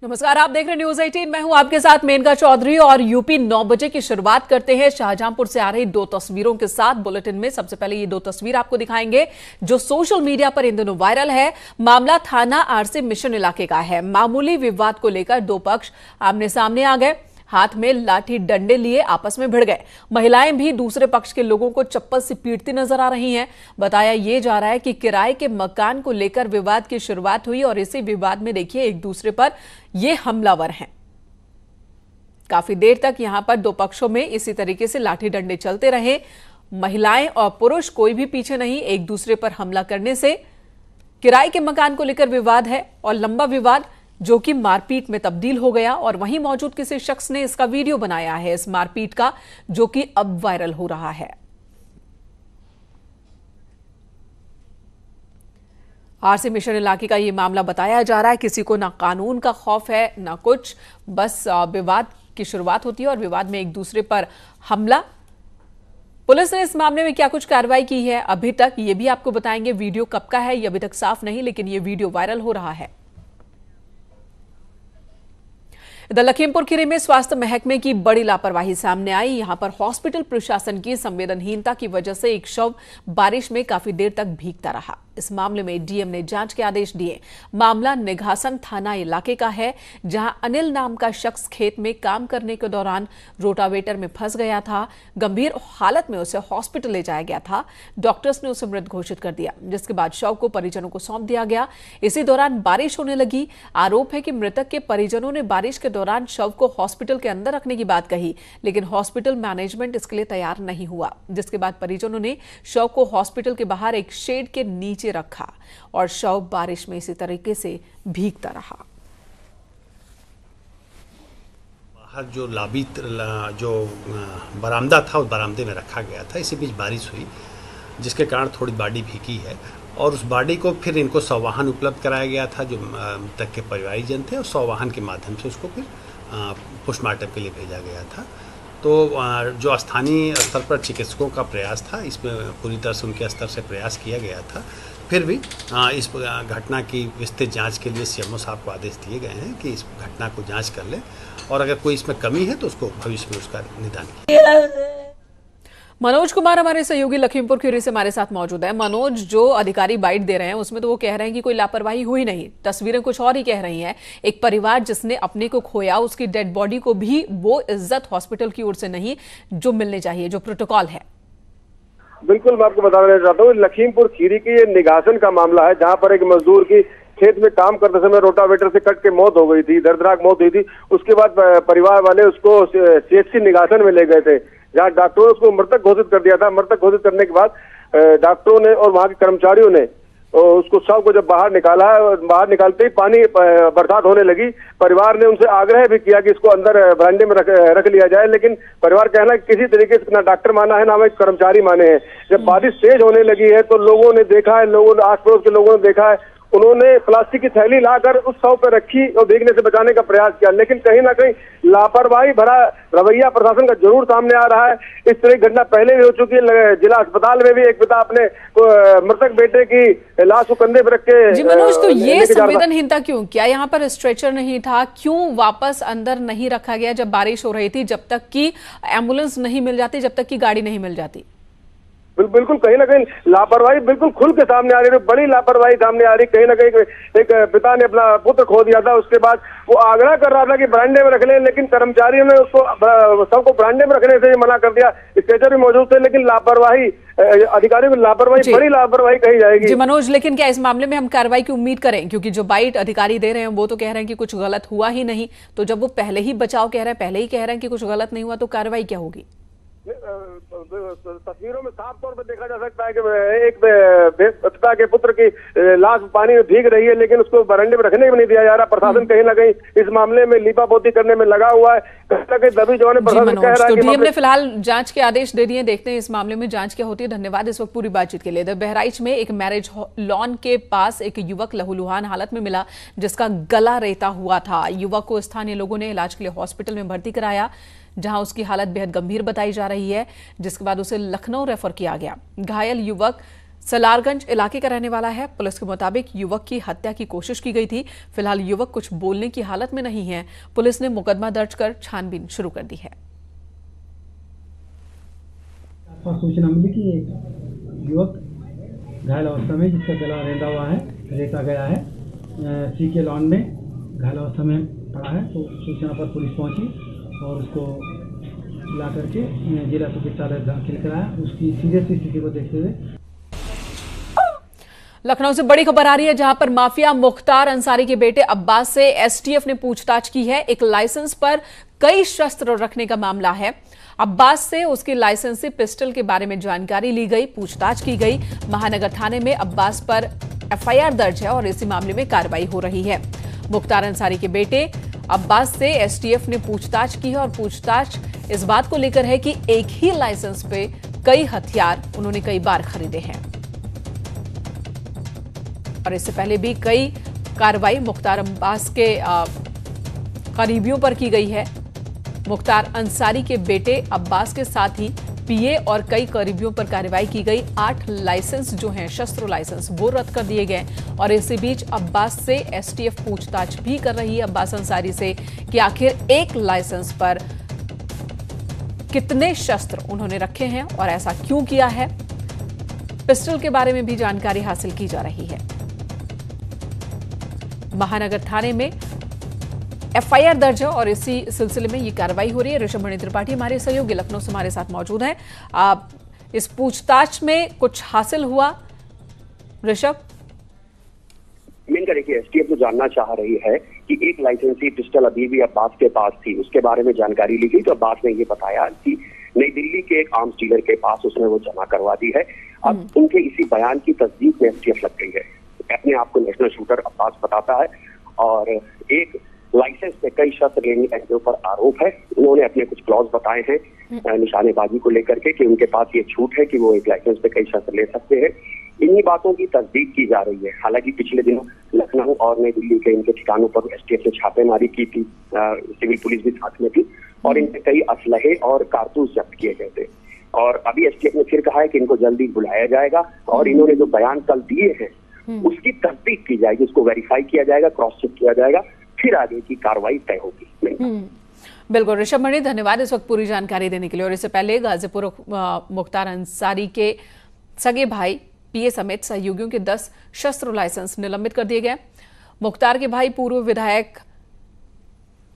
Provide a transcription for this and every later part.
नमस्कार, आप देख रहे हैं न्यूज 18। मैं हूं आपके साथ मेनका चौधरी और यूपी 9 बजे की शुरुआत करते हैं शाहजहांपुर से आ रही दो तस्वीरों के साथ। बुलेटिन में सबसे पहले ये दो तस्वीर आपको दिखाएंगे जो सोशल मीडिया पर इन दिनों वायरल है। मामला थाना आरसी मिशन इलाके का है। मामूली विवाद को लेकर दो पक्ष आमने सामने आ गए, हाथ में लाठी डंडे लिए आपस में भिड़ गए। महिलाएं भी दूसरे पक्ष के लोगों को चप्पल से पीटती नजर आ रही हैं। बताया ये जा रहा है कि किराए के मकान को लेकर विवाद की शुरुआत हुई और इसी विवाद में देखिए एक दूसरे पर ये हमलावर हैं। काफी देर तक यहां पर दो पक्षों में इसी तरीके से लाठी डंडे चलते रहे। महिलाएं और पुरुष कोई भी पीछे नहीं, एक दूसरे पर हमला करने से किराए के मकान को लेकर विवाद है और लंबा विवाद जो कि मारपीट में तब्दील हो गया। और वहीं मौजूद किसी शख्स ने इसका वीडियो बनाया है इस मारपीट का, जो कि अब वायरल हो रहा है। आरसी मिशन इलाके का यह मामला बताया जा रहा है। किसी को ना कानून का खौफ है ना कुछ, बस विवाद की शुरुआत होती है और विवाद में एक दूसरे पर हमला। पुलिस ने इस मामले में क्या कुछ कार्रवाई की है अभी तक ये भी आपको बताएंगे। वीडियो कब का है ये अभी तक साफ नहीं, लेकिन ये वीडियो वायरल हो रहा है। इधर लखीमपुर खीरी में स्वास्थ्य महकमे की बड़ी लापरवाही सामने आई। यहां पर हॉस्पिटल प्रशासन की संवेदनहीनता की वजह से एक शव बारिश में काफी देर तक भीगता रहा। इस मामले में डीएम ने जांच के आदेश दिए। मामला निघासन थाना इलाके का है, जहां अनिल नाम का शख्स खेत में काम करने के दौरान रोटावेटर में फंस गया था। गंभीर हालत में उसे हॉस्पिटल ले जाया गया था। डॉक्टर्स ने उसे मृत घोषित कर दिया, जिसके बाद शव को परिजनों को सौंप दिया गया। इसी दौरान बारिश होने लगी। आरोप है कि मृतक के परिजनों ने बारिश के दौरान शव को हॉस्पिटल के अंदर रखने की बात कही, लेकिन हॉस्पिटल मैनेजमेंट इसके लिए तैयार नहीं हुआ, जिसके बाद परिजनों ने शव को हॉस्पिटल के बाहर एक शेड के नीचे रखा और शव बारिश में इसी तरीके से भीगता रहा। बाहर जो जो बरामदा था उस बरामदे में रखा गया था। इसी बीच बारिश हुई, जिसके कारण थोड़ी बॉडी भीगी है और उस बॉडी को फिर इनको सवाहन उपलब्ध कराया गया था जो मृतक के परिवारीजन थे, और सवाहन के माध्यम से उसको फिर पोस्टमार्टम के लिए भेजा गया था। तो जो स्थानीय स्तर पर चिकित्सकों का प्रयास था, इसमें पूरी तरह से उनके स्तर से प्रयास किया गया था। फिर भी इस घटना की विस्तृत जांच के लिए सीएमओ साहब को आदेश दिए गए हैं कि इस घटना को जांच कर ले और अगर कोई इसमें कमी है तो उसको भविष्य में उसका निदान किया। मनोज कुमार हमारे सहयोगी लखीमपुर खीरी से हमारे साथ मौजूद है। मनोज, जो अधिकारी बाइट दे रहे हैं उसमें तो वो कह रहे हैं कि कोई लापरवाही हुई नहीं, तस्वीरें कुछ और ही कह रही हैं। एक परिवार जिसने अपने को खोया, उसकी डेड बॉडी को भी वो इज्जत हॉस्पिटल की ओर से नहीं जो मिलने चाहिए, जो प्रोटोकॉल है। बिल्कुल, मैं आपको बताना चाहता हूँ लखीमपुर खीरी की ये निघासन का मामला है, जहाँ पर एक मजदूर की खेत में काम करते समय रोटावेटर से कट के मौत हो गई थी, दर्दनाक मौत हुई थी। उसके बाद परिवार वाले उसको सीएचसी निघासन में ले गए थे, जहाँ डॉक्टरों ने उसको मृतक घोषित कर दिया था। मृतक घोषित करने के बाद डॉक्टरों ने और वहां के कर्मचारियों ने उसको शव को जब बाहर निकाला, बाहर निकालते ही पानी बरसात होने लगी। परिवार ने उनसे आग्रह भी किया कि इसको अंदर बरामदे में रख लिया जाए, लेकिन परिवार कहना कि किसी तरीके से ना डॉक्टर माना है ना हमें कर्मचारी माने हैं। जब बारिश तेज होने लगी है तो लोगों ने देखा है, आस पड़ोस के लोगों ने देखा है, उन्होंने प्लास्टिक की थैली लाकर उस शव पर रखी और भीगने से बचाने का प्रयास किया, लेकिन कहीं ना कहीं लापरवाही भरा रवैया प्रशासन का जरूर सामने आ रहा है। इस तरह की घटना पहले भी हो चुकी है। जिला अस्पताल में भी एक पिता अपने मृतक बेटे की लाश को कंधे पर रख के जी मनोज, तो ये संवेदनहीनता क्यों? क्या यहाँ पर स्ट्रेचर नहीं था? क्यों वापस अंदर नहीं रखा गया जब बारिश हो रही थी, जब तक कि एम्बुलेंस नहीं मिल जाती, जब तक कि गाड़ी नहीं मिल जाती? बिल्कुल, कहीं ना कहीं लापरवाही बिल्कुल खुल के सामने आ रही है, बड़ी लापरवाही सामने आ रही। कहीं ना कहीं एक पिता ने अपना पुत्र खो दिया था, उसके बाद वो आग्रह कर रहा था कि बरामदे में रख ले, लेकिन कर्मचारियों ने उसको सबको बरामदे में रखने से मना कर दिया। स्ट्रेचर भी मौजूद थे, लेकिन लापरवाही, अधिकारियों की लापरवाही, बड़ी लापरवाही कही जाएगी। जी मनोज, लेकिन क्या इस मामले में हम कार्रवाई की उम्मीद करें? क्योंकि जो बाइट अधिकारी दे रहे हैं वो तो कह रहे हैं कि कुछ गलत हुआ ही नहीं, तो जब वो पहले ही बचाव कह रहे हैं, पहले ही कह रहे हैं कि कुछ गलत नहीं हुआ, तो कार्रवाई क्या होगी? तस्वीरों में साफ तौर पर देखा जा सकता है कि एक पिता के पुत्र की लाश पानी में भीग रही है, लेकिन उसको बरामदे में रखने भी नहीं दिया जा रहा। प्रशासन कहीं ना कहीं इस मामले में लीपापोती करने में लगा हुआ है। कहीं ना कहीं दबी जवान प्रशासन कह रहा है। तो डीएम ने फिलहाल जांच के आदेश दे दिए, देखते हैं इस मामले में जांच क्या होती है। धन्यवाद इस वक्त पूरी बातचीत के लिए। बहराइच में एक मैरिज लॉन के पास एक युवक लहूलुहान हालत में मिला, जिसका गला रेता हुआ था। युवक को स्थानीय लोगों ने इलाज के लिए हॉस्पिटल में भर्ती कराया, जहां उसकी हालत बेहद गंभीर बताई जा रही है, जिसके बाद उसे लखनऊ रेफर किया गया। घायल युवक सलारगंज इलाके का रहने वाला है। पुलिस के मुताबिक युवक की हत्या की कोशिश की गई थी। फिलहाल युवक कुछ बोलने की हालत में नहीं है। पुलिस ने मुकदमा दर्ज कर छानबीन शुरू कर दी है। सूचना मिली कि एक युवक घायल अवस्था में, जिसका गला रेंदा हुआ है, रेता गया है, सी के लॉन में घायल अवस्था में पड़ा है। तो सूचना पर पुलिस पहुंची और उसको ला करके जिला चिकित्सालय दाखिल कराया। उसकी सीरियस स्थिति को देखते हुए लखनऊ से बड़ी खबर आ रही है, जहां पर माफिया मुख्तार अंसारी के बेटे अब्बास से एसटीएफ ने पूछताछ की है। एक लाइसेंस पर कई शस्त्र रखने का मामला है। अब्बास से उसकी लाइसेंसी पिस्टल के बारे में जानकारी ली गई, पूछताछ की गई। महानगर थाने में अब्बास पर एफआईआर दर्ज है और इसी मामले में कार्रवाई हो रही है। मुख्तार अंसारी के बेटे अब्बास से एसटीएफ ने पूछताछ की है और पूछताछ इस बात को लेकर है कि एक ही लाइसेंस पे कई हथियार उन्होंने कई बार खरीदे हैं और इससे पहले भी कई कार्रवाई मुख्तार अब्बास के करीबियों पर की गई है। मुख्तार अंसारी के बेटे अब्बास के साथ ही पीए और कई करीबियों पर कार्रवाई की गई। 8 लाइसेंस जो हैं शस्त्र लाइसेंस वो रद्द कर दिए गए और इसी बीच अब्बास से एसटीएफ पूछताछ भी कर रही है अब्बास अंसारी से कि आखिर एक लाइसेंस पर कितने शस्त्र उन्होंने रखे हैं और ऐसा क्यों किया है। पिस्टल के बारे में भी जानकारी हासिल की जा रही है। महानगर थाने में एफआईआर दर्ज है और इसी सिलसिले में ये कार्रवाई हो रही है। ऋषभ मणि त्रिपाठी हमारे सहयोगी लखनऊ से हमारे साथ मौजूद हैं। इस पूछताछ में कुछ हासिल हुआ ऋषभ? मेनका देखिए, एसटीएफ जो जानना चाह रही है कि एक लाइसेंसी पिस्टल अभी भी अब्बास के पास थी, उसके बारे में जानकारी ली गई। तो अब्बास ने ये बताया कि नई दिल्ली के एक आर्म्स डीलर के पास उसने वो जमा करवा दी है। अब उनके इसी बयान की तस्दीक में एसटीएफ लग गई है। अपने आप को नेशनल शूटर अब्बास बताता है और एक लाइसेंस पे कई शस्त्र लेने का इनके ऊपर आरोप है। उन्होंने अपने कुछ क्लॉज बताए हैं निशानेबाजी को लेकर के कि उनके पास ये छूट है कि वो एक लाइसेंस पे कई शस्त्र ले सकते हैं। इन्हीं बातों की तस्दीक की जा रही है। हालांकि पिछले दिनों लखनऊ और नई दिल्ली के इनके ठिकानों पर एसटीएफ ने छापेमारी की थी, सिविल पुलिस भी साथ में थी और इनसे कई असलहे और कारतूस जब्त किए गए थे। और अभी एसटीएफ ने फिर कहा है कि इनको जल्दी बुलाया जाएगा और इन्होंने जो बयान कल दिए हैं उसकी तस्दीक की जाएगी, उसको वेरीफाई किया जाएगा, क्रॉस चेक किया जाएगा, फिर आगे की कार्रवाई तय होगी। बिल्कुल ऋषभ मणि, धन्यवाद इस वक्त पूरी जानकारी देने के लिए। और इससे पहले गाजीपुर मुख्तार अंसारी के सगे भाई पीए समेत सहयोगियों के 10 शस्त्र लाइसेंस निलंबित कर दिए गए। मुख्तार के भाई पूर्व विधायक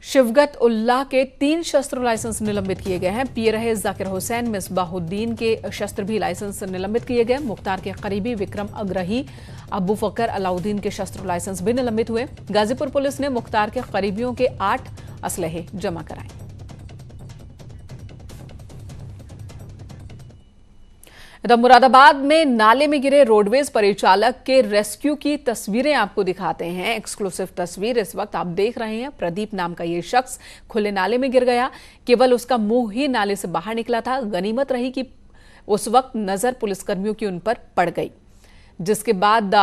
शिवगत उल्लाह के 3 शस्त्र लाइसेंस निलंबित किए गए हैं। पीए रहे जाकिर हुसैन मिसबाहुद्दीन के शस्त्र भी लाइसेंस निलंबित किए गए। मुख्तार के करीबी विक्रम अग्रही अबू फकर अलाउद्दीन के शस्त्र लाइसेंस भी निलंबित हुए। गाजीपुर पुलिस ने मुख्तार के करीबियों के 8 असलहे जमा कराए। इधर मुरादाबाद में नाले में गिरे रोडवेज परिचालक के रेस्क्यू की तस्वीरें आपको दिखाते हैं। एक्सक्लूसिव तस्वीर इस वक्त आप देख रहे हैं। प्रदीप नाम का ये शख्स खुले नाले में गिर गया, केवल उसका मुंह ही नाले से बाहर निकला था। गनीमत रही कि उस वक्त नजर पुलिसकर्मियों की उन पर पड़ गई, जिसके बाद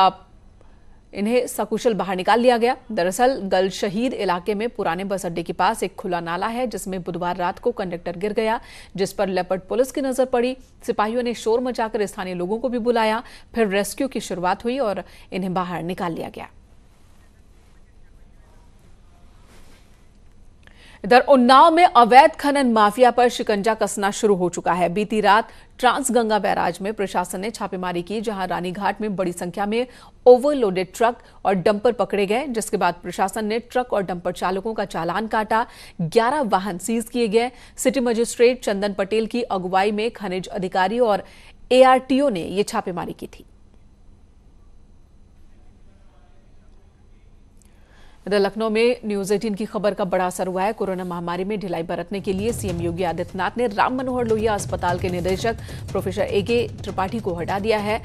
इन्हें सकुशल बाहर निकाल लिया गया। दरअसल गल शहीद इलाके में पुराने बस अड्डे के पास एक खुला नाला है, जिसमें बुधवार रात को कंडक्टर गिर गया, जिस पर लेपर्ड पुलिस की नजर पड़ी। सिपाहियों ने शोर मचाकर स्थानीय लोगों को भी बुलाया, फिर रेस्क्यू की शुरुआत हुई और इन्हें बाहर निकाल लिया गया। इधर उन्नाव में अवैध खनन माफिया पर शिकंजा कसना शुरू हो चुका है। बीती रात ट्रांसगंगा बैराज में प्रशासन ने छापेमारी की, जहां रानीघाट में बड़ी संख्या में ओवरलोडेड ट्रक और डंपर पकड़े गए, जिसके बाद प्रशासन ने ट्रक और डंपर चालकों का चालान काटा। 11 वाहन सीज किए गए। सिटी मजिस्ट्रेट चंदन पटेल की अगुवाई में खनिज अधिकारी और एआरटीओ ने यह छापेमारी की थी। इधर लखनऊ में न्यूज 18 की खबर का बड़ा असर हुआ है। कोरोना महामारी में ढिलाई बरतने के लिए सीएम योगी आदित्यनाथ ने राम मनोहर लोहिया अस्पताल के निदेशक प्रोफेसर एके त्रिपाठी को हटा दिया है।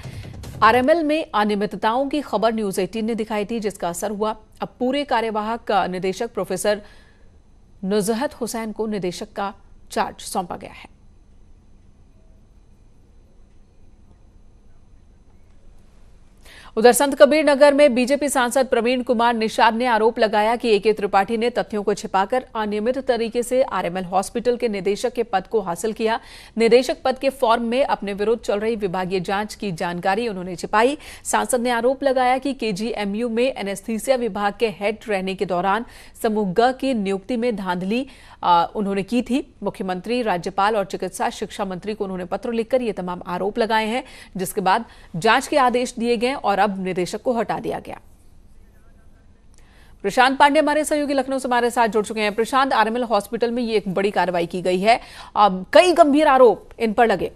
आरएमएल में अनियमितताओं की खबर न्यूज 18 ने दिखाई थी, जिसका असर हुआ। अब पूरे कार्यवाहक निदेशक प्रोफेसर नुजहत हुसैन को निदेशक का चार्ज सौंपा गया है। उधर संत कबीर नगर में बीजेपी सांसद प्रवीण कुमार निषाद ने आरोप लगाया कि ए.के. त्रिपाठी ने तथ्यों को छिपाकर अनियमित तरीके से आरएमएल हॉस्पिटल के निदेशक के पद को हासिल किया। निदेशक पद के फॉर्म में अपने विरुद्ध चल रही विभागीय जांच की जानकारी उन्होंने छिपाई। सांसद ने आरोप लगाया कि केजीएमयू में एनेस्थीसिया विभाग के हेड रहने के दौरान समूह ग की नियुक्ति में धांधली उन्होंने की थी। मुख्यमंत्री, राज्यपाल और चिकित्सा शिक्षा मंत्री को उन्होंने पत्र लिखकर ये तमाम आरोप लगाए हैं, जिसके बाद जांच के आदेश दिए गए और अब निदेशक को हटा दिया गया। प्रशांत पांडे हमारे सहयोगी लखनऊ से हमारे साथ जुड़ चुके हैं। प्रशांत, आरएमएल हॉस्पिटल में ये एक बड़ी कार्रवाई की गई है, अब कई गंभीर आरोप इन पर लगे।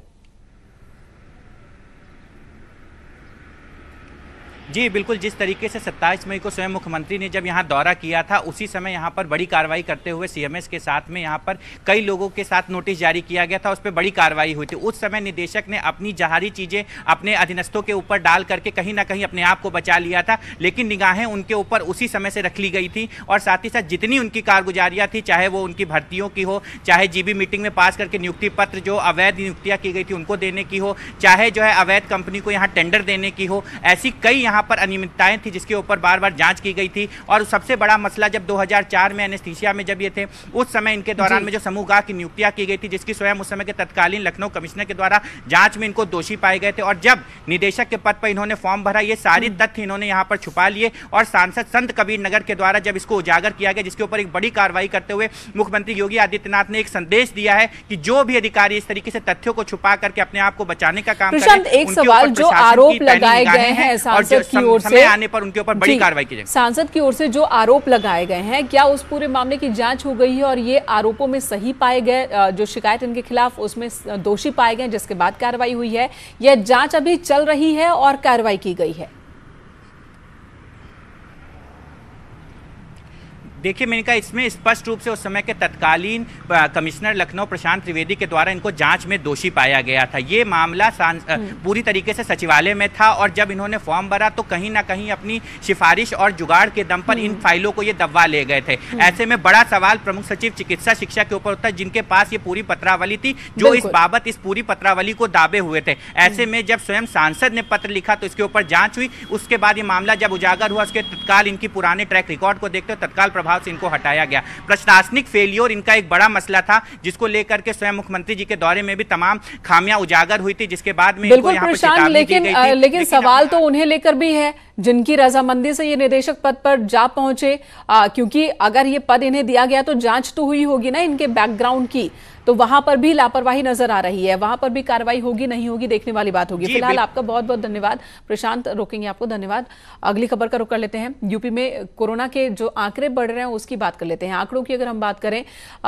जी बिल्कुल, जिस तरीके से 27 मई को स्वयं मुख्यमंत्री ने जब यहां दौरा किया था, उसी समय यहां पर बड़ी कार्रवाई करते हुए सीएमएस के साथ में यहां पर कई लोगों के साथ नोटिस जारी किया गया था, उस पर बड़ी कार्रवाई हुई थी। उस समय निदेशक ने अपनी जहारी चीजें अपने अधीनस्थों के ऊपर डाल करके कहीं ना कहीं अपने आप को बचा लिया था, लेकिन निगाहें उनके ऊपर उसी समय से रख ली गई थी और साथ ही साथ जितनी उनकी कारगुजारियां थी, चाहे वो उनकी भर्तियों की हो, चाहे जीबी मीटिंग में पास करके नियुक्ति पत्र जो अवैध नियुक्तियां की गई थी उनको देने की हो, चाहे जो है अवैध कंपनी को यहाँ टेंडर देने की हो, ऐसी कई यहाँ पर अनियमितताएं थी जिसके ऊपर बार बार जांच की गई थी। और सबसे बड़ा मसला जब 2004 में एनेस्थीसिया में जब ये थे, उस समय इनके दौरान में जो समूह गा की नियुक्तियां की गई थी, जिसकी स्वयं उस समय के तत्कालीन लखनऊ कमिश्नर के द्वारा जांच में इनको दोषी पाए गए थे और जब निदेशक के पद पर इन्होंने फॉर्म भरा, ये सारी तथ्य इन्होंने यहाँ पर छुपा लिए और सांसद संत कबीर नगर के द्वारा जब इसको उजागर किया गया, जिसके ऊपर एक बड़ी कार्रवाई करते हुए मुख्यमंत्री योगी आदित्यनाथ ने एक संदेश दिया है कि जो भी अधिकारी इस तरीके से तथ्यों को छुपा करके अपने आप को बचाने का काम करें, एक सवाल जो आरोप लगाए गए हैं सांसद की ओर से आने पर उनके ऊपर बड़ी कार्रवाई की जाएगी। सांसद की ओर से जो आरोप लगाए गए हैं, क्या उस पूरे मामले की जांच हो गई है और ये आरोपों में सही पाए गए, जो शिकायत इनके खिलाफ उसमें दोषी पाए गए जिसके बाद कार्रवाई हुई है, या जांच अभी चल रही है और कार्रवाई की गई है? देखिए मैंने कहा, इसमें स्पष्ट रूप से उस समय के तत्कालीन कमिश्नर लखनऊ प्रशांत त्रिवेदी के द्वारा इनको जांच में दोषी पाया गया था। ये मामला पूरी तरीके से सचिवालय में था और जब इन्होंने फॉर्म भरा तो कहीं ना कहीं अपनी सिफारिश और जुगाड़ के दम पर इन फाइलों को ये दबवा ले गए थे। ऐसे में बड़ा सवाल प्रमुख सचिव चिकित्सा शिक्षा के ऊपर उठता है, जिनके पास ये पूरी पत्रावली थी, जो इस बाबत इस पूरी पत्रावली को दाबे हुए थे। ऐसे में जब स्वयं सांसद ने पत्र लिखा तो इसके ऊपर जांच हुई। उसके बाद ये मामला जब उजागर हुआ, उसके तत्काल इनकी पुराने ट्रैक रिकॉर्ड को देखते हुए तत्काल प्रभाव से इनको हटाया गया। प्रशासनिक फेलियर इनका एक बड़ा मसला था, जिसको लेकर के स्वयं मुख्यमंत्री जी के दौरे में भी तमाम खामियां उजागर हुई थी, जिसके बाद में इनको यहां पर चेतावनी दी गई थी। लेकिन सवाल तो उन्हें लेकर भी है जिनकी रजामंदी से ये निदेशक पद पर जा पहुंचे, क्योंकि अगर ये पद इन्हें दिया गया तो जांच तो हुई होगी ना इनके बैकग्राउंड की, तो वहां पर भी लापरवाही नजर आ रही है, वहां पर भी कार्रवाई होगी नहीं होगी देखने वाली बात होगी। फिलहाल आपका बहुत बहुत धन्यवाद प्रशांत, रोकेंगे आपको, धन्यवाद। अगली खबर का रुख कर लेते हैं। यूपी में कोरोना के जो आंकड़े बढ़ रहे हैं उसकी बात कर लेते हैं। आंकड़ों की अगर हम बात करें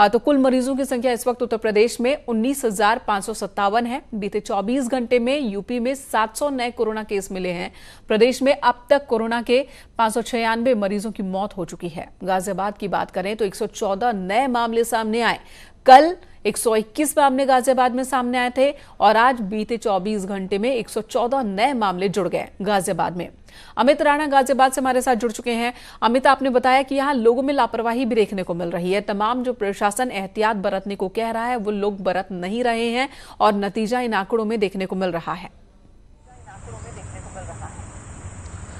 तो कुल मरीजों की संख्या इस वक्त उत्तर प्रदेश में 19,557 है। बीते 24 घंटे में यूपी में 700 नए कोरोना केस मिले हैं। प्रदेश में अब तक कोरोना के 596 मरीजों की मौत हो चुकी है। गाजियाबाद की बात करें तो 114 नए मामले सामने आए। कल 121 मामले गाजियाबाद में सामने आए थे और आज बीते 24 घंटे में 114 नए मामले जुड़ गए गाजियाबाद में। अमित राणा गाजियाबाद से हमारे साथ जुड़ चुके हैं। अमित, आपने बताया कि यहाँ लोगों में लापरवाही भी देखने को मिल रही है। तमाम जो प्रशासन एहतियात बरतने को कह रहा है वो लोग बरत नहीं रहे हैं और नतीजा इन आंकड़ों में देखने को मिल रहा है।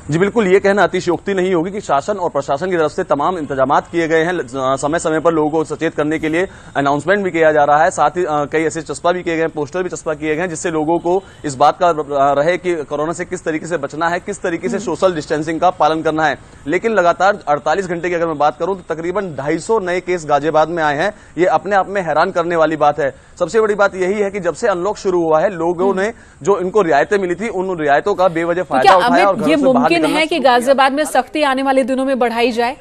जी बिल्कुल, ये कहना अतिशयोक्ति नहीं होगी कि शासन और प्रशासन की तरफ से तमाम इंतजामात किए गए हैं। समय समय पर लोगों को सचेत करने के लिए अनाउंसमेंट भी किया जा रहा है, साथ ही कई ऐसे चस्पा भी किए गए, पोस्टर भी चस्पा किए गए हैं, जिससे लोगों को इस बात का रहे कि कोरोना से किस तरीके से बचना है, किस तरीके से सोशल डिस्टेंसिंग का पालन करना है। लेकिन लगातार 48 घंटे की अगर मैं बात करूं तो तकरीबन 250 नए केस गाजियाबाद में आए हैं। ये अपने आप में हैरान करने वाली बात है। सबसे बड़ी बात यही है कि जब से अनलॉक शुरू हुआ है, लोगों ने जो इनको रियायतें मिली थी उन रियायतों का बेवजह फायदा उठाया और ये मुमकिन है कि गाजियाबाद में सख्ती आने वाले दिनों में बढ़ाई जाए?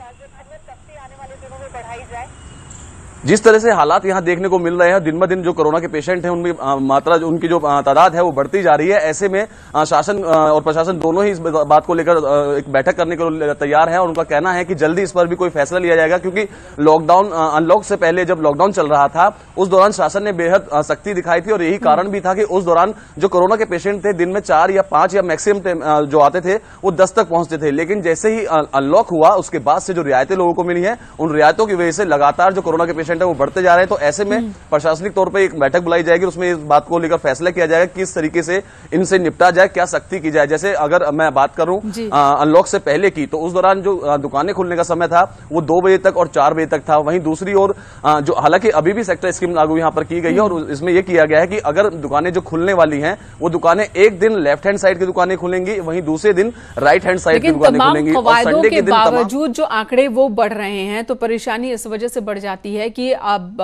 जिस तरह से हालात यहां देखने को मिल रहे हैं, दिन ब दिन जो कोरोना के पेशेंट हैं उनकी मात्रा, उनकी जो तादाद है वो बढ़ती जा रही है। ऐसे में शासन और प्रशासन दोनों ही इस बात को लेकर एक बैठक करने को तैयार है और उनका कहना है कि जल्दी इस पर भी कोई फैसला लिया जाएगा, क्योंकि लॉकडाउन, अनलॉक से पहले जब लॉकडाउन चल रहा था उस दौरान शासन ने बेहद सख्ती दिखाई थी और यही कारण भी था कि उस दौरान जो कोरोना के पेशेंट थे दिन में 4 या 5 या मैक्सिमम जो आते थे वो 10 तक पहुंचते थे। लेकिन जैसे ही अनलॉक हुआ उसके बाद से जो रियायतें लोगों को मिली है, उन रियायतों की वजह से लगातार जो कोरोना के पेशेंट पेशेंट है वो बढ़ते जा रहे हैं। तो ऐसे में प्रशासनिक तौर पर एक बैठक बुलाई जाएगी, उसमें इस बात को लेकर फैसला किया जाएगा किस तरीके से इनसे निपटा जाए, क्या सख्ती की जाए। जैसे अगर मैं बात करूं अनलॉक से पहले की, तो उस दौरान जो दुकानें खुलने का समय था वो 2 बजे तक और 4 बजे तक था। वहीं दूसरी ओर जो हालांकि अभी भी सेक्टर स्कीम लागू यहाँ पर की गई है और इसमें यह किया गया है कि अगर दुकानें जो खुलने वाली हैं वो दुकानें एक दिन लेफ्ट हैंड साइड की दुकानें खुलेंगी, वहीं दूसरे दिन राइट हैंड साइड की दुकानें खुलेंगी। और संडे के दिन बावजूद जो आंकड़े वो बढ़ रहे हैं तो परेशानी इस वजह से बढ़ जाती है कि अब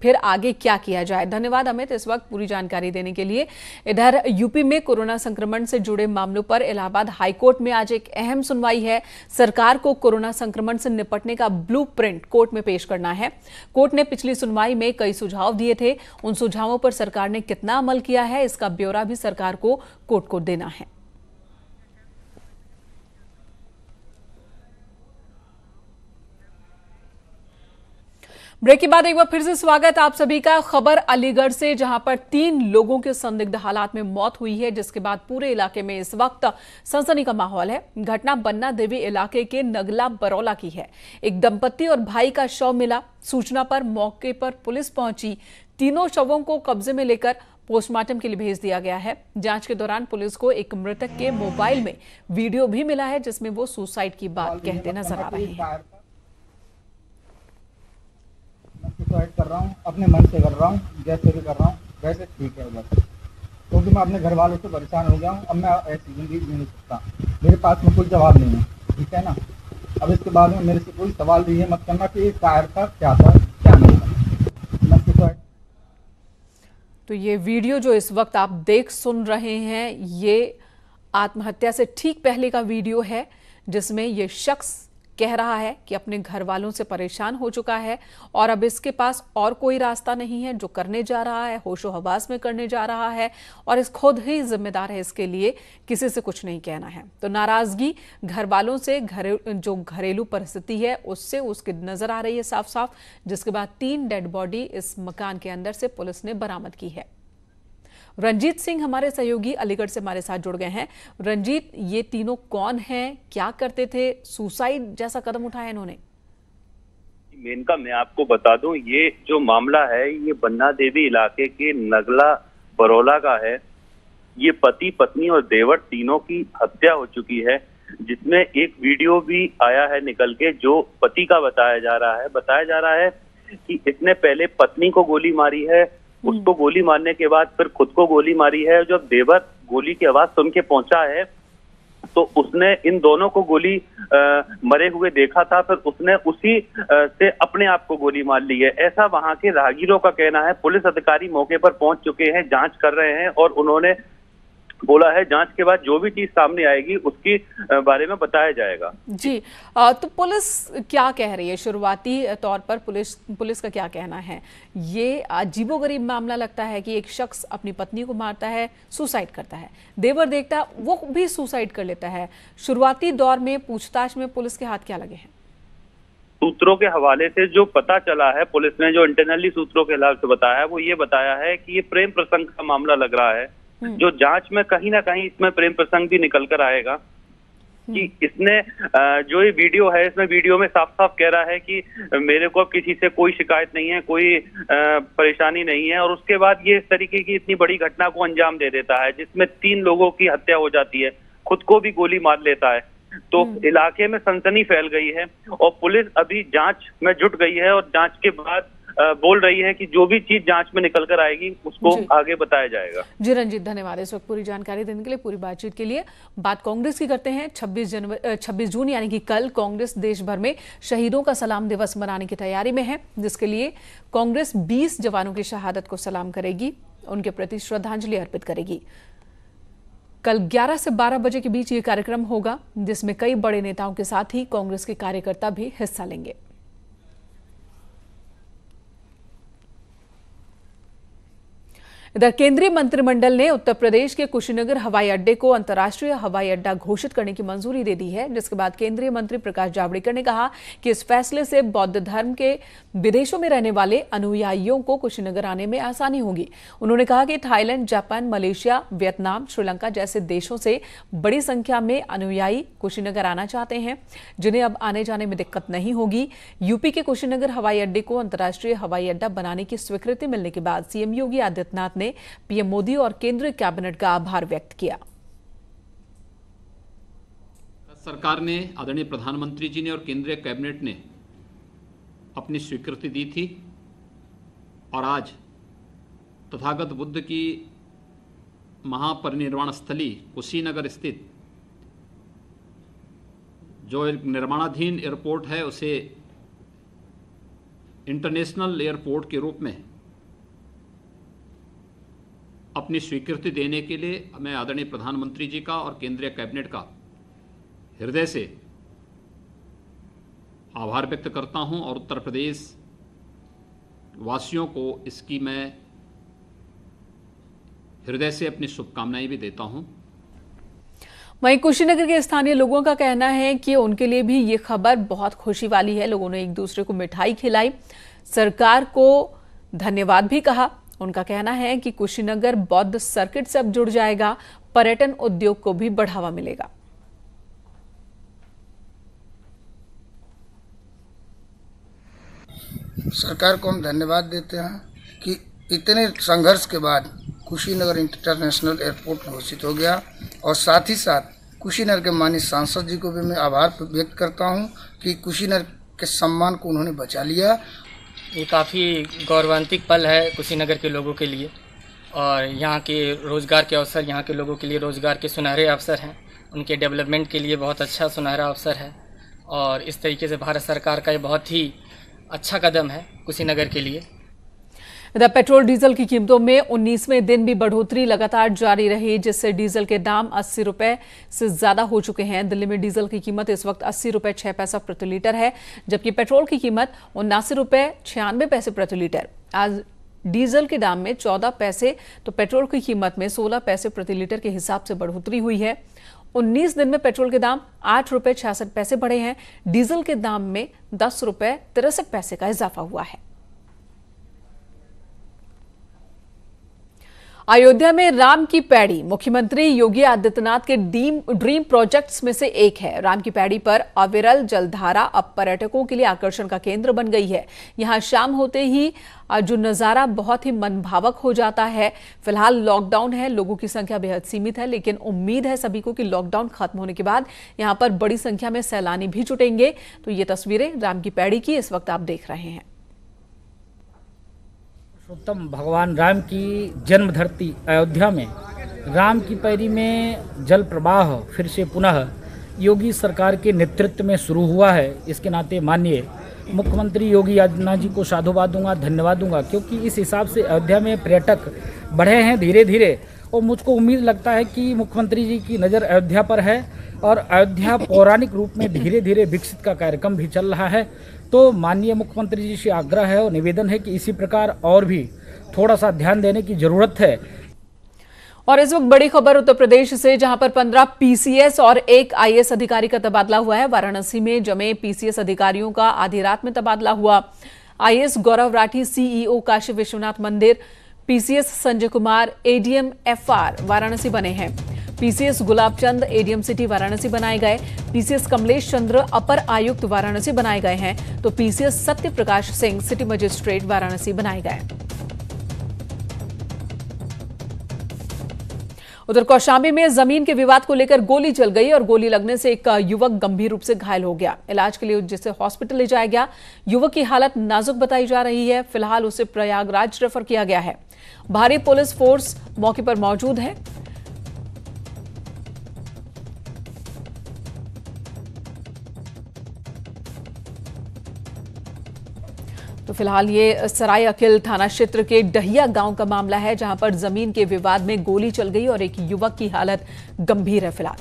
फिर आगे क्या किया जाए। धन्यवाद अमित इस वक्त पूरी जानकारी देने के लिए। इधर यूपी में कोरोना संक्रमण से जुड़े मामलों पर इलाहाबाद हाईकोर्ट में आज एक अहम सुनवाई है। सरकार को कोरोना संक्रमण से निपटने का ब्लूप्रिंट कोर्ट में पेश करना है। कोर्ट ने पिछली सुनवाई में कई सुझाव दिए थे, उन सुझावों पर सरकार ने कितना अमल किया है इसका ब्यौरा भी सरकार को कोर्ट को देना है। ब्रेक के बाद एक बार फिर से स्वागत आप सभी का। खबर अलीगढ़ से, जहां पर 3 लोगों के संदिग्ध हालात में मौत हुई है, जिसके बाद पूरे इलाके में इस वक्त सनसनी का माहौल है। घटना बन्ना देवी इलाके के नगला बरौला की है। एक दंपति और भाई का शव मिला। सूचना पर मौके पर पुलिस पहुंची। तीनों शवों को कब्जे में लेकर पोस्टमार्टम के लिए भेज दिया गया है। जांच के दौरान पुलिस को एक मृतक के मोबाइल में वीडियो भी मिला है, जिसमें वो सुसाइड की बात कहते नजर आ रहे हैं। सुसाइड कर रहा हूँ, अपने मन से कर रहा हूँ, जैसे भी कर रहा हूँ वैसे ठीक है बस, क्योंकि मैं अपने घर वालों से परेशान हो गया हूँ। अब मैं ऐसी जिंदगी जी नहीं सकता, मेरे पास में कोई जवाब नहीं है, ठीक है ना। अब इसके बाद में मेरे से कोई सवाल भी मत करना कि कायरता क्या था क्या नहीं था। मैं सुसाइड। तो ये वीडियो जो इस वक्त आप देख सुन रहे हैं, ये आत्महत्या से ठीक पहले का वीडियो है, जिसमें ये शख्स कह रहा है कि अपने घर वालों से परेशान हो चुका है और अब इसके पास और कोई रास्ता नहीं है। जो करने जा रहा है होशो हवास में करने जा रहा है और इस खुद ही जिम्मेदार है इसके लिए, किसी से कुछ नहीं कहना है। तो नाराजगी घर वालों से, जो घरेलू परिस्थिति है उससे उसकी नजर आ रही है साफ साफ, जिसके बाद 3 डेड बॉडी इस मकान के अंदर से पुलिस ने बरामद की है। रंजीत सिंह हमारे सहयोगी अलीगढ़ से हमारे साथ जुड़ गए हैं। रंजीत, ये तीनों कौन हैं, क्या करते थे, सुसाइड जैसा कदम उठाया इन्होंने? मेनका मैं आपको बता दूं, ये जो मामला है ये बन्ना देवी इलाके के नगला बरौला का है। ये पति पत्नी और देवर तीनों की हत्या हो चुकी है, जिसमें एक वीडियो भी आया है निकल के, जो पति का बताया जा रहा है कि इसने पहले पत्नी को गोली मारी है, उसको गोली मारने के बाद फिर खुद को गोली मारी है। जब देवर गोली की आवाज सुन के पहुंचा है तो उसने इन दोनों को गोली मरे हुए देखा था, फिर उसने उसी से अपने आप को गोली मार ली है, ऐसा वहां के राहगीरों का कहना है। पुलिस अधिकारी मौके पर पहुंच चुके हैं, जांच कर रहे हैं और उन्होंने बोला है जांच के बाद जो भी चीज सामने आएगी उसके बारे में बताया जाएगा। जी, तो पुलिस क्या कह रही है? शुरुआती तौर पर पुलिस का क्या कहना है? ये अजीबोगरीब मामला लगता है कि एक शख्स अपनी पत्नी को मारता है, सुसाइड करता है, देवर देखता है वो भी सुसाइड कर लेता है। शुरुआती दौर में पूछताछ में पुलिस के हाथ क्या लगे हैं? सूत्रों के हवाले से जो पता चला है, पुलिस ने जो इंटरनली सूत्रों के हिसाब से बताया है, वो ये बताया है कि ये प्रेम प्रसंग का मामला लग रहा है। जो जांच में कहीं ना कहीं इसमें प्रेम प्रसंग भी निकल कर आएगा कि इसने जो ये वीडियो है, इसमें वीडियो में साफ साफ कह रहा है कि मेरे को किसी से कोई शिकायत नहीं है, कोई परेशानी नहीं है, और उसके बाद ये इस तरीके की इतनी बड़ी घटना को अंजाम दे देता है, जिसमें 3 लोगों की हत्या हो जाती है, खुद को भी गोली मार लेता है। तो इलाके में सनसनी फैल गई है और पुलिस अभी जांच में जुट गई है और जांच के बाद बोल रही है कि जो भी चीज जांच में निकल कर आएगी उसको आगे बताया जाएगा। जी रंजीत, धन्यवाद इस वक्त पूरी जानकारी देने के लिए, पूरी बातचीत के लिए। बात कांग्रेस की करते हैं। 26 जून यानी कि कल कांग्रेस देश भर में शहीदों का सलाम दिवस मनाने की तैयारी में है, जिसके लिए कांग्रेस 20 जवानों की शहादत को सलाम करेगी, उनके प्रति श्रद्धांजलि अर्पित करेगी। कल 11 से 12 बजे के बीच ये कार्यक्रम होगा, जिसमें कई बड़े नेताओं के साथ ही कांग्रेस के कार्यकर्ता भी हिस्सा लेंगे। इधर केंद्रीय मंत्रिमंडल ने उत्तर प्रदेश के कुशीनगर हवाई अड्डे को अंतर्राष्ट्रीय हवाई अड्डा घोषित करने की मंजूरी दे दी है, जिसके बाद केंद्रीय मंत्री प्रकाश जावड़ेकर ने कहा कि इस फैसले से बौद्ध धर्म के विदेशों में रहने वाले अनुयायियों को कुशीनगर आने में आसानी होगी। उन्होंने कहा कि Thailand, Japan, Malaysia, Vietnam, Sri Lanka जैसे देशों से बड़ी संख्या में अनुयायी कुशीनगर आना चाहते हैं, जिन्हें अब आने जाने में दिक्कत नहीं होगी। यूपी के कुशीनगर हवाई अड्डे को अंतर्राष्ट्रीय हवाई अड्डा बनाने की स्वीकृति मिलने के बाद सीएम योगी आदित्यनाथ ने पीएम मोदी और केंद्रीय कैबिनेट का आभार व्यक्त किया। सरकार ने, आदरणीय प्रधानमंत्री जी ने और केंद्रीय कैबिनेट ने अपनी स्वीकृति दी थी और आज तथागत बुद्ध की महापरिनिर्वाण स्थली कुशीनगर स्थित जो एक निर्माणाधीन एयरपोर्ट है उसे इंटरनेशनल एयरपोर्ट के रूप में अपनी स्वीकृति देने के लिए मैं आदरणीय प्रधानमंत्री जी का और केंद्रीय कैबिनेट का हृदय से आभार व्यक्त करता हूं और उत्तर प्रदेश वासियों को इसकी मैं हृदय से अपनी शुभकामनाएं भी देता हूं। वहीं कुशीनगर के स्थानीय लोगों का कहना है कि उनके लिए भी ये खबर बहुत खुशी वाली है। लोगों ने एक दूसरे को मिठाई खिलाई, सरकार को धन्यवाद भी कहा। उनका कहना है कि कुशीनगर बौद्ध सर्किट से अब जुड़ जाएगा, पर्यटन उद्योग को भी बढ़ावा मिलेगा। सरकार को हम धन्यवाद देते हैं कि इतने संघर्ष के बाद कुशीनगर इंटरनेशनल एयरपोर्ट घोषित हो गया और साथ ही साथ कुशीनगर के माननीय सांसद जी को भी मैं आभार व्यक्त करता हूं कि कुशीनगर के सम्मान को उन्होंने बचा लिया। ये काफ़ी गौरवान्वित पल है कुशीनगर के लोगों के लिए और यहाँ के रोज़गार के अवसर, यहाँ के लोगों के लिए रोज़गार के सुनहरे अवसर हैं। उनके डेवलपमेंट के लिए बहुत अच्छा सुनहरा अवसर है और इस तरीके से भारत सरकार का ये बहुत ही अच्छा कदम है कुशीनगर के लिए। इधर पेट्रोल डीजल की कीमतों में 19वें दिन भी बढ़ोतरी लगातार जारी रही, जिससे डीजल के दाम 80 रुपए से ज्यादा हो चुके हैं। दिल्ली में डीजल की कीमत इस वक्त 80 रुपए 6 पैसा प्रति लीटर है, जबकि पेट्रोल की कीमत 79 रुपए 96 पैसे प्रति लीटर। आज डीजल के दाम में 14 पैसे तो पेट्रोल की कीमत में 16 पैसे प्रति लीटर के हिसाब से बढ़ोतरी हुई है। 19 दिन में पेट्रोल के दाम 8 रुपए 66 पैसे बढ़े हैं। डीजल के दाम में 10 रुपए 63 पैसे का इजाफा हुआ है। अयोध्या में राम की पैड़ी मुख्यमंत्री योगी आदित्यनाथ के ड्रीम प्रोजेक्ट्स में से एक है। राम की पैड़ी पर अविरल जलधारा अब पर्यटकों के लिए आकर्षण का केंद्र बन गई है। यहां शाम होते ही जो नजारा बहुत ही मनभावक हो जाता है। फिलहाल लॉकडाउन है, लोगों की संख्या बेहद सीमित है, लेकिन उम्मीद है सभी को कि लॉकडाउन खत्म होने के बाद यहां पर बड़ी संख्या में सैलानी भी जुटेंगे। तो ये तस्वीरें राम की पैड़ी की इस वक्त आप देख रहे हैं। पुरुषोत्तम भगवान राम की जन्म धरती अयोध्या में राम की पैड़ी में जल प्रवाह फिर से पुनः योगी सरकार के नेतृत्व में शुरू हुआ है। इसके नाते माननीय मुख्यमंत्री योगी आदित्यनाथ जी को साधुवाद दूंगा, धन्यवाद दूंगा, क्योंकि इस हिसाब से अयोध्या में पर्यटक बढ़े हैं धीरे धीरे और मुझको उम्मीद लगता है कि मुख्यमंत्री जी की नज़र अयोध्या पर है और अयोध्या पौराणिक रूप में धीरे धीरे विकसित का कार्यक्रम भी चल रहा है। तो माननीय मुख्यमंत्री जी से आग्रह है और निवेदन है कि इसी प्रकार और भी थोड़ा सा ध्यान देने की जरूरत है। और इस वक्त बड़ी खबर उत्तर प्रदेश से, जहां पर 15 पीसीएस और 1 आईएएस अधिकारी का तबादला हुआ है। वाराणसी में जमे पीसीएस अधिकारियों का आधी रात में तबादला हुआ। आईएएस गौरव राठी सीईओ काशी विश्वनाथ मंदिर, PCS Sanjay Kumar ADM FR Varanasi बने हैं। PCS Gulab Chand ADM city Varanasi बनाए गए। पीसीएस कमलेश चंद्र अपर आयुक्त वाराणसी बनाए गए हैं, तो PCS Satya Prakash Singh city magistrate Varanasi बनाए गए। उधर कौशाम्बी में जमीन के विवाद को लेकर गोली चल गई और गोली लगने से एक युवक गंभीर रूप से घायल हो गया। इलाज के लिए जिसे हॉस्पिटल ले जाया गया। युवक की हालत नाजुक बताई जा रही है। फिलहाल उसे प्रयागराज रेफर किया गया है। भारी पुलिस फोर्स मौके पर मौजूद है। तो फिलहाल ये सराय अकिल थाना क्षेत्र के डहिया गांव का मामला है, जहां पर जमीन के विवाद में गोली चल गई और एक युवक की हालत गंभीर है। फिलहाल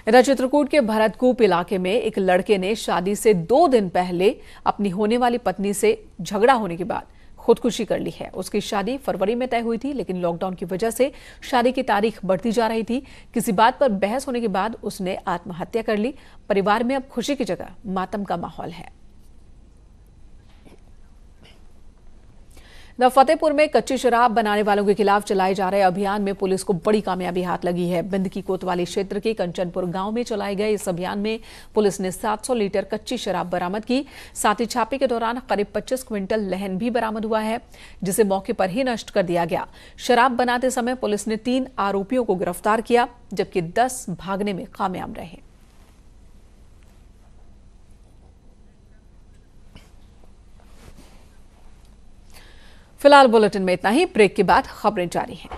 इधर चित्रकूट के भरतकूप इलाके में एक लड़के ने शादी से 2 दिन पहले अपनी होने वाली पत्नी से झगड़ा होने के बाद खुदकुशी कर ली है। उसकी शादी फरवरी में तय हुई थी, लेकिन लॉकडाउन की वजह से शादी की तारीख बढ़ती जा रही थी। किसी बात पर बहस होने के बाद उसने आत्महत्या कर ली। परिवार में अब खुशी की जगह मातम का माहौल है। फतेहपुर में कच्ची शराब बनाने वालों के खिलाफ चलाए जा रहे अभियान में पुलिस को बड़ी कामयाबी हाथ लगी है। बिंद की कोतवाली क्षेत्र के कंचनपुर गांव में चलाए गए इस अभियान में पुलिस ने 700 लीटर कच्ची शराब बरामद की। साथ ही छापे के दौरान करीब 25 क्विंटल लहन भी बरामद हुआ है, जिसे मौके पर ही नष्ट कर दिया गया। शराब बनाते समय पुलिस ने 3 आरोपियों को गिरफ्तार किया, जबकि 10 भागने में कामयाब रहे। फिलहाल बुलेटिन में इतना ही। ब्रेक के बाद खबरें जारी हैं।